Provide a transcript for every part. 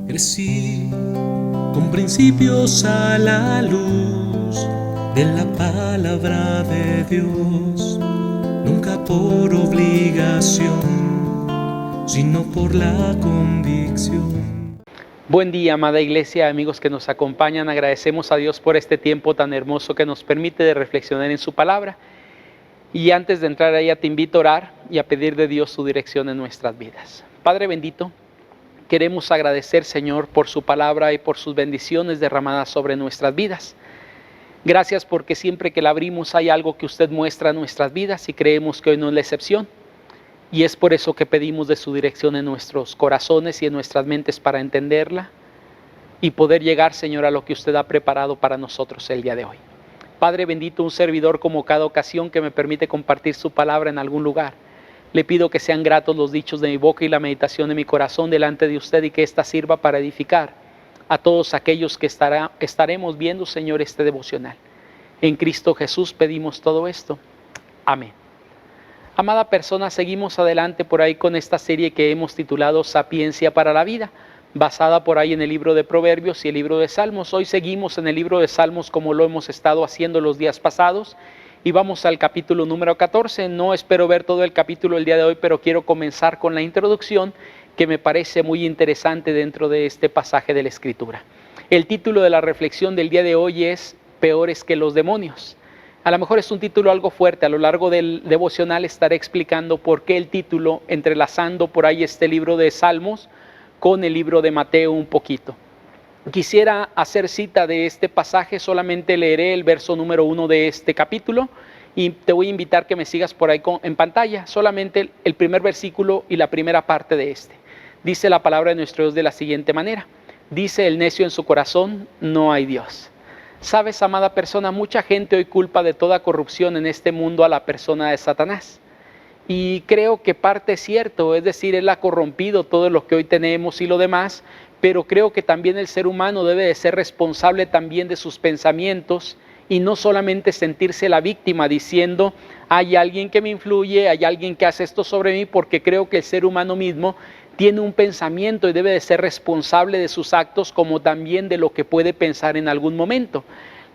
Crecí con principios a la luz de la palabra de Dios, nunca por obligación, sino por la convicción. Buen día, amada iglesia, amigos que nos acompañan. Agradecemos a Dios por este tiempo tan hermoso que nos permite de reflexionar en su palabra. Y antes de entrar a ella, te invito a orar y a pedir de Dios su dirección en nuestras vidas. Padre bendito, queremos agradecer, Señor, por su palabra y por sus bendiciones derramadas sobre nuestras vidas. Gracias porque siempre que la abrimos hay algo que usted muestra en nuestras vidas y creemos que hoy no es la excepción. Y es por eso que pedimos de su dirección en nuestros corazones y en nuestras mentes para entenderla y poder llegar, Señor, a lo que usted ha preparado para nosotros el día de hoy. Padre bendito, un servidor como cada ocasión que me permite compartir su palabra en algún lugar. Le pido que sean gratos los dichos de mi boca y la meditación de mi corazón delante de usted y que ésta sirva para edificar a todos aquellos que estaremos viendo, Señor, este devocional. En Cristo Jesús pedimos todo esto. Amén. Amada persona, seguimos adelante por ahí con esta serie que hemos titulado Sapiencia para la Vida, basada por ahí en el libro de Proverbios y el libro de Salmos. Hoy seguimos en el libro de Salmos como lo hemos estado haciendo los días pasados y vamos al capítulo número 14. No espero ver todo el capítulo el día de hoy, pero quiero comenzar con la introducción que me parece muy interesante dentro de este pasaje de la Escritura. El título de la reflexión del día de hoy es Peores que los demonios. A lo mejor es un título algo fuerte. A lo largo del devocional estaré explicando por qué el título, entrelazando por ahí este libro de Salmos con el libro de Mateo un poquito. Quisiera hacer cita de este pasaje, solamente leeré el verso número 1 de este capítulo y te voy a invitar que me sigas por ahí en pantalla, solamente el primer versículo y la primera parte de este. Dice la palabra de nuestro Dios de la siguiente manera: dice el necio en su corazón, no hay Dios. Sabes, amada persona, mucha gente hoy culpa de toda corrupción en este mundo a la persona de Satanás. Y creo que parte es cierto, es decir, él ha corrompido todo lo que hoy tenemos y lo demás, pero creo que también el ser humano debe de ser responsable también de sus pensamientos y no solamente sentirse la víctima diciendo, hay alguien que me influye, hay alguien que hace esto sobre mí, porque creo que el ser humano mismo tiene un pensamiento y debe de ser responsable de sus actos como también de lo que puede pensar en algún momento.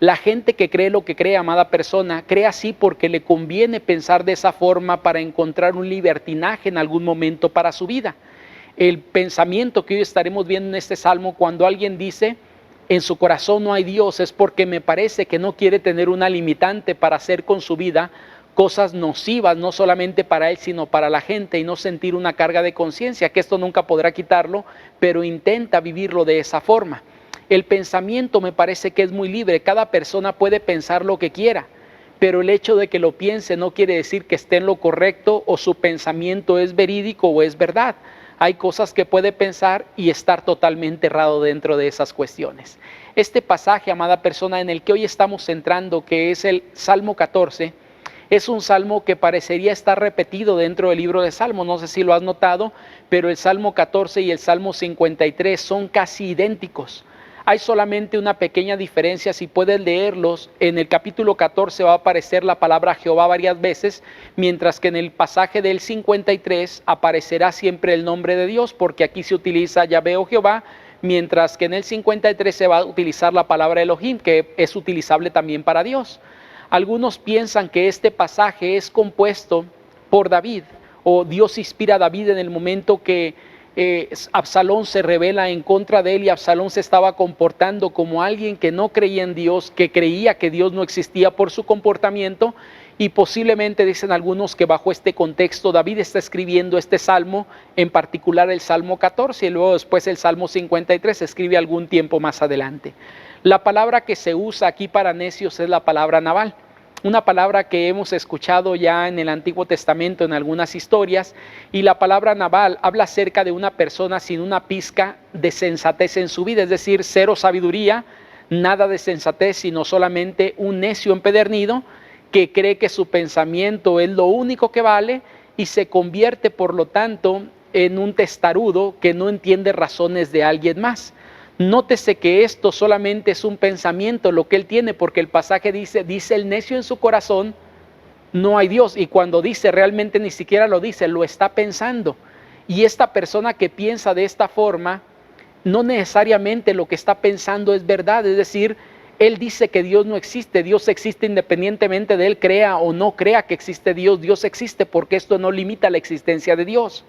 La gente que cree lo que cree, amada persona, cree así porque le conviene pensar de esa forma para encontrar un libertinaje en algún momento para su vida. El pensamiento que hoy estaremos viendo en este salmo, cuando alguien dice, en su corazón no hay Dios, es porque me parece que no quiere tener una limitante para hacer con su vida cosas nocivas, no solamente para él, sino para la gente, y no sentir una carga de conciencia, que esto nunca podrá quitarlo, pero intenta vivirlo de esa forma. El pensamiento me parece que es muy libre, cada persona puede pensar lo que quiera, pero el hecho de que lo piense no quiere decir que esté en lo correcto o su pensamiento es verídico o es verdad. Hay cosas que puede pensar y estar totalmente errado dentro de esas cuestiones. Este pasaje, amada persona, en el que hoy estamos entrando, que es el Salmo 14, es un salmo que parecería estar repetido dentro del libro de Salmos. No sé si lo has notado, pero el Salmo 14 y el Salmo 53 son casi idénticos. Hay solamente una pequeña diferencia. Si puedes leerlos, en el capítulo 14 va a aparecer la palabra Jehová varias veces, mientras que en el pasaje del 53 aparecerá siempre el nombre de Dios, porque aquí se utiliza Yahvé o Jehová, mientras que en el 53 se va a utilizar la palabra Elohim, que es utilizable también para Dios. Algunos piensan que este pasaje es compuesto por David, o Dios inspira a David en el momento que Absalón se rebela en contra de él, y Absalón se estaba comportando como alguien que no creía en Dios, que creía que Dios no existía por su comportamiento, y posiblemente dicen algunos que bajo este contexto David está escribiendo este salmo, en particular el Salmo 14, y luego después el Salmo 53 se escribe algún tiempo más adelante. La palabra que se usa aquí para necios es la palabra Nabal, una palabra que hemos escuchado ya en el Antiguo Testamento en algunas historias, y la palabra Nabal habla acerca de una persona sin una pizca de sensatez en su vida, es decir, cero sabiduría, nada de sensatez, sino solamente un necio empedernido que cree que su pensamiento es lo único que vale y se convierte por lo tanto en un testarudo que no entiende razones de alguien más. Nótese que esto solamente es un pensamiento lo que él tiene, porque el pasaje dice el necio en su corazón, no hay Dios. Y cuando dice, realmente ni siquiera lo dice, lo está pensando. Y esta persona que piensa de esta forma no necesariamente lo que está pensando es verdad. Es decir, él dice que Dios no existe. Dios existe independientemente de él crea o no crea que existe Dios. Dios existe porque esto no limita la existencia de Dios.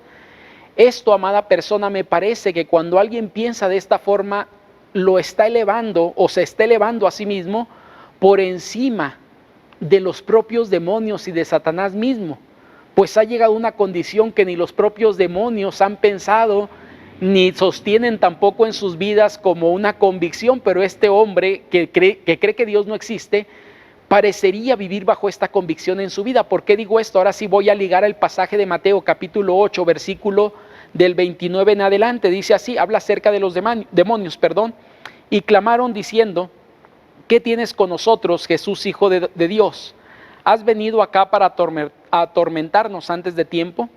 Esto, amada persona, me parece que cuando alguien piensa de esta forma, lo está elevando o se está elevando a sí mismo por encima de los propios demonios y de Satanás mismo, pues ha llegado a una condición que ni los propios demonios han pensado ni sostienen tampoco en sus vidas como una convicción, pero este hombre que cree que Dios no existe, parecería vivir bajo esta convicción en su vida. ¿Por qué digo esto? Ahora sí voy a ligar el pasaje de Mateo capítulo 8, versículo del 29 en adelante. Dice así, habla acerca de los demonios, y clamaron diciendo: ¿qué tienes con nosotros, Jesús, Hijo de Dios? ¿Has venido acá para atormentarnos antes de tiempo?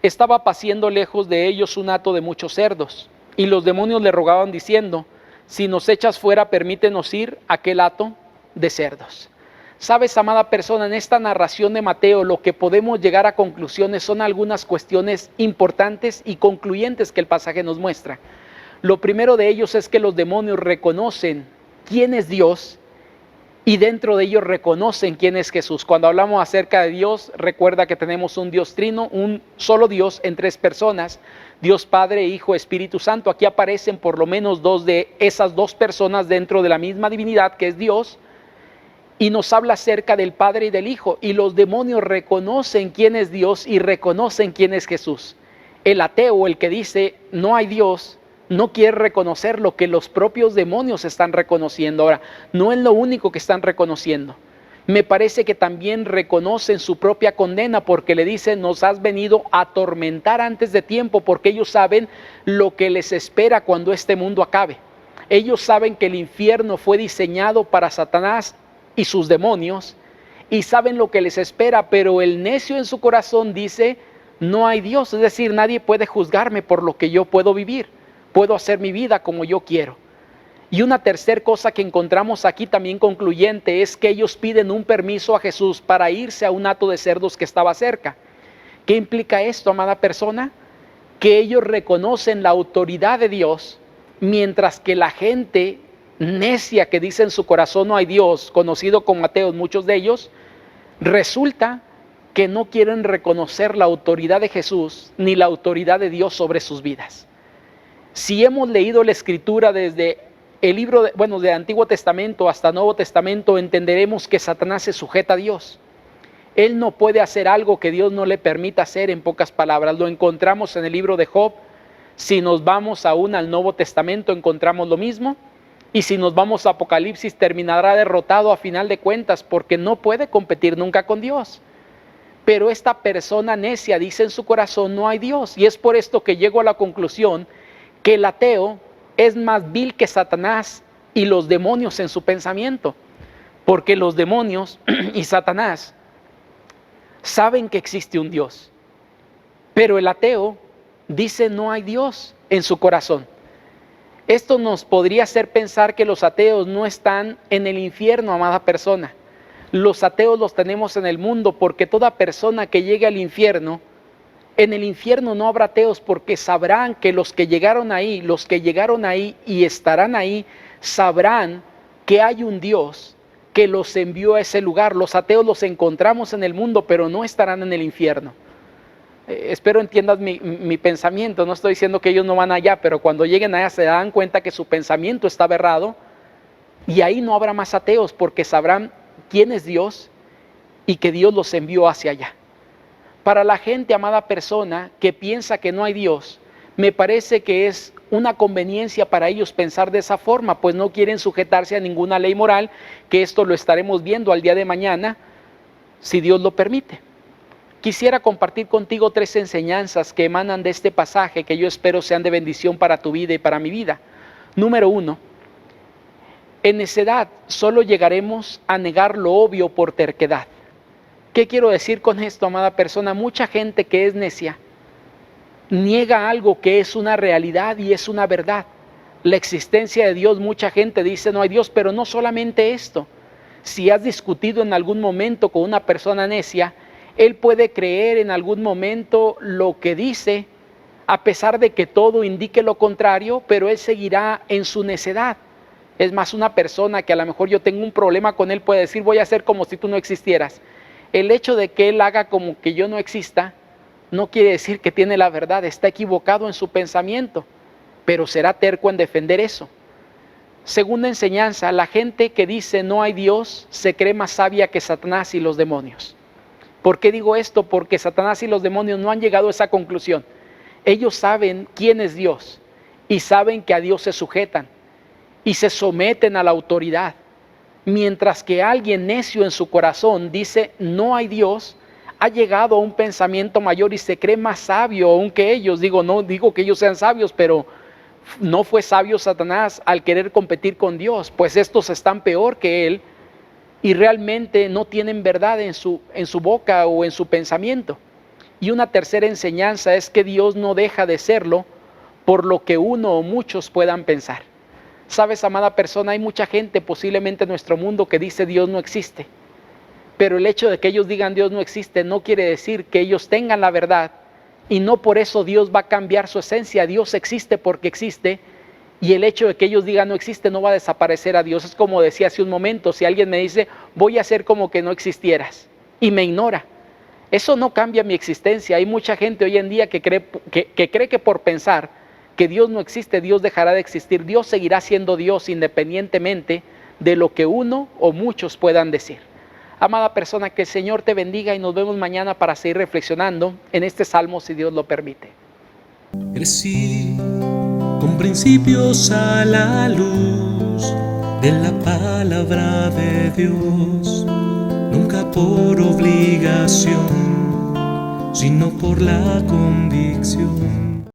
Estaba paciendo lejos de ellos un hato de muchos cerdos, y los demonios le rogaban diciendo: si nos echas fuera, permítenos ir a aquel hato de cerdos. Sabes, amada persona, en esta narración de Mateo lo que podemos llegar a conclusiones son algunas cuestiones importantes y concluyentes que el pasaje nos muestra. Lo primero de ellos es que los demonios reconocen quién es Dios y dentro de ellos reconocen quién es Jesús. Cuando hablamos acerca de Dios, recuerda que tenemos un Dios trino, un solo Dios en tres personas, Dios Padre, Hijo, Espíritu Santo. Aquí aparecen por lo menos dos de esas dos personas dentro de la misma divinidad que es Dios, y nos habla acerca del Padre y del Hijo, y los demonios reconocen quién es Dios y reconocen quién es Jesús. El ateo, el que dice no hay Dios, no quiere reconocer lo que los propios demonios están reconociendo. Ahora, no es lo único que están reconociendo. Me parece que también reconocen su propia condena, porque le dicen: nos has venido a atormentar antes de tiempo, porque ellos saben lo que les espera cuando este mundo acabe. Ellos saben que el infierno fue diseñado para Satanás y sus demonios, y saben lo que les espera, pero el necio en su corazón dice: no hay Dios, es decir, nadie puede juzgarme por lo que yo puedo vivir, puedo hacer mi vida como yo quiero. Y una tercera cosa que encontramos aquí también concluyente es que ellos piden un permiso a Jesús para irse a un hato de cerdos que estaba cerca. ¿Qué implica esto, amada persona? Que ellos reconocen la autoridad de Dios, mientras que la gente necia que dice en su corazón no hay Dios, conocido como ateos muchos de ellos, resulta que no quieren reconocer la autoridad de Jesús ni la autoridad de Dios sobre sus vidas. Si hemos leído la Escritura desde el libro de Antiguo Testamento hasta Nuevo Testamento, entenderemos que Satanás se sujeta a Dios. Él no puede hacer algo que Dios no le permita hacer, en pocas palabras. Lo encontramos en el libro de Job. Si nos vamos aún al Nuevo Testamento, encontramos lo mismo. Y si nos vamos a Apocalipsis, terminará derrotado a final de cuentas, porque no puede competir nunca con Dios. Pero esta persona necia dice en su corazón no hay Dios, y es por esto que llego a la conclusión que el ateo es más vil que Satanás y los demonios en su pensamiento, porque los demonios y Satanás saben que existe un Dios, pero el ateo dice no hay Dios en su corazón. Esto nos podría hacer pensar que los ateos no están en el infierno, amada persona. Los ateos los tenemos en el mundo, porque toda persona que llegue al infierno, en el infierno no habrá ateos, porque sabrán que los que llegaron ahí y estarán ahí, sabrán que hay un Dios que los envió a ese lugar. Los ateos los encontramos en el mundo, pero no estarán en el infierno. Espero entiendas mi pensamiento. No estoy diciendo que ellos no van allá, pero cuando lleguen allá se dan cuenta que su pensamiento está errado, y ahí no habrá más ateos, porque sabrán quién es Dios y que Dios los envió hacia allá. Para la gente, amada persona, que piensa que no hay Dios, me parece que es una conveniencia para ellos pensar de esa forma, pues no quieren sujetarse a ninguna ley moral, que esto lo estaremos viendo al día de mañana, si Dios lo permite. Quisiera compartir contigo 3 enseñanzas que emanan de este pasaje, que yo espero sean de bendición para tu vida y para mi vida. Número 1, en necedad solo llegaremos a negar lo obvio por terquedad. ¿Qué quiero decir con esto, amada persona? Mucha gente que es necia niega algo que es una realidad y es una verdad. La existencia de Dios, mucha gente dice no hay Dios, pero no solamente esto. Si has discutido en algún momento con una persona necia, él puede creer en algún momento lo que dice a pesar de que todo indique lo contrario, pero él seguirá en su necedad. Es más, una persona que a lo mejor yo tengo un problema con él puede decir, voy a hacer como si tú no existieras. El hecho de que él haga como que yo no exista, no quiere decir que tiene la verdad, está equivocado en su pensamiento, pero será terco en defender eso. Segunda enseñanza, la gente que dice no hay Dios se cree más sabia que Satanás y los demonios. ¿Por qué digo esto? Porque Satanás y los demonios no han llegado a esa conclusión. Ellos saben quién es Dios y saben que a Dios se sujetan y se someten a la autoridad. Mientras que alguien necio en su corazón dice no hay Dios, ha llegado a un pensamiento mayor y se cree más sabio aún que ellos. No digo que ellos sean sabios, pero no fue sabio Satanás al querer competir con Dios, pues estos están peor que él y realmente no tienen verdad en su boca o en su pensamiento. Y una tercera enseñanza es que Dios no deja de serlo por lo que uno o muchos puedan pensar. Sabes, amada persona, hay mucha gente posiblemente en nuestro mundo que dice Dios no existe, pero el hecho de que ellos digan Dios no existe no quiere decir que ellos tengan la verdad, y no por eso Dios va a cambiar su esencia. Dios existe porque existe, y el hecho de que ellos digan no existe no va a desaparecer a Dios. Es como decía hace un momento, si alguien me dice voy a hacer como que no existieras y me ignora, eso no cambia mi existencia. Hay mucha gente hoy en día que cree que por pensar que Dios no existe, Dios dejará de existir. Dios seguirá siendo Dios independientemente de lo que uno o muchos puedan decir. Amada persona, que el Señor te bendiga y nos vemos mañana para seguir reflexionando en este salmo, si Dios lo permite. Crecí con principios a la luz de la palabra de Dios, nunca por obligación, sino por la convicción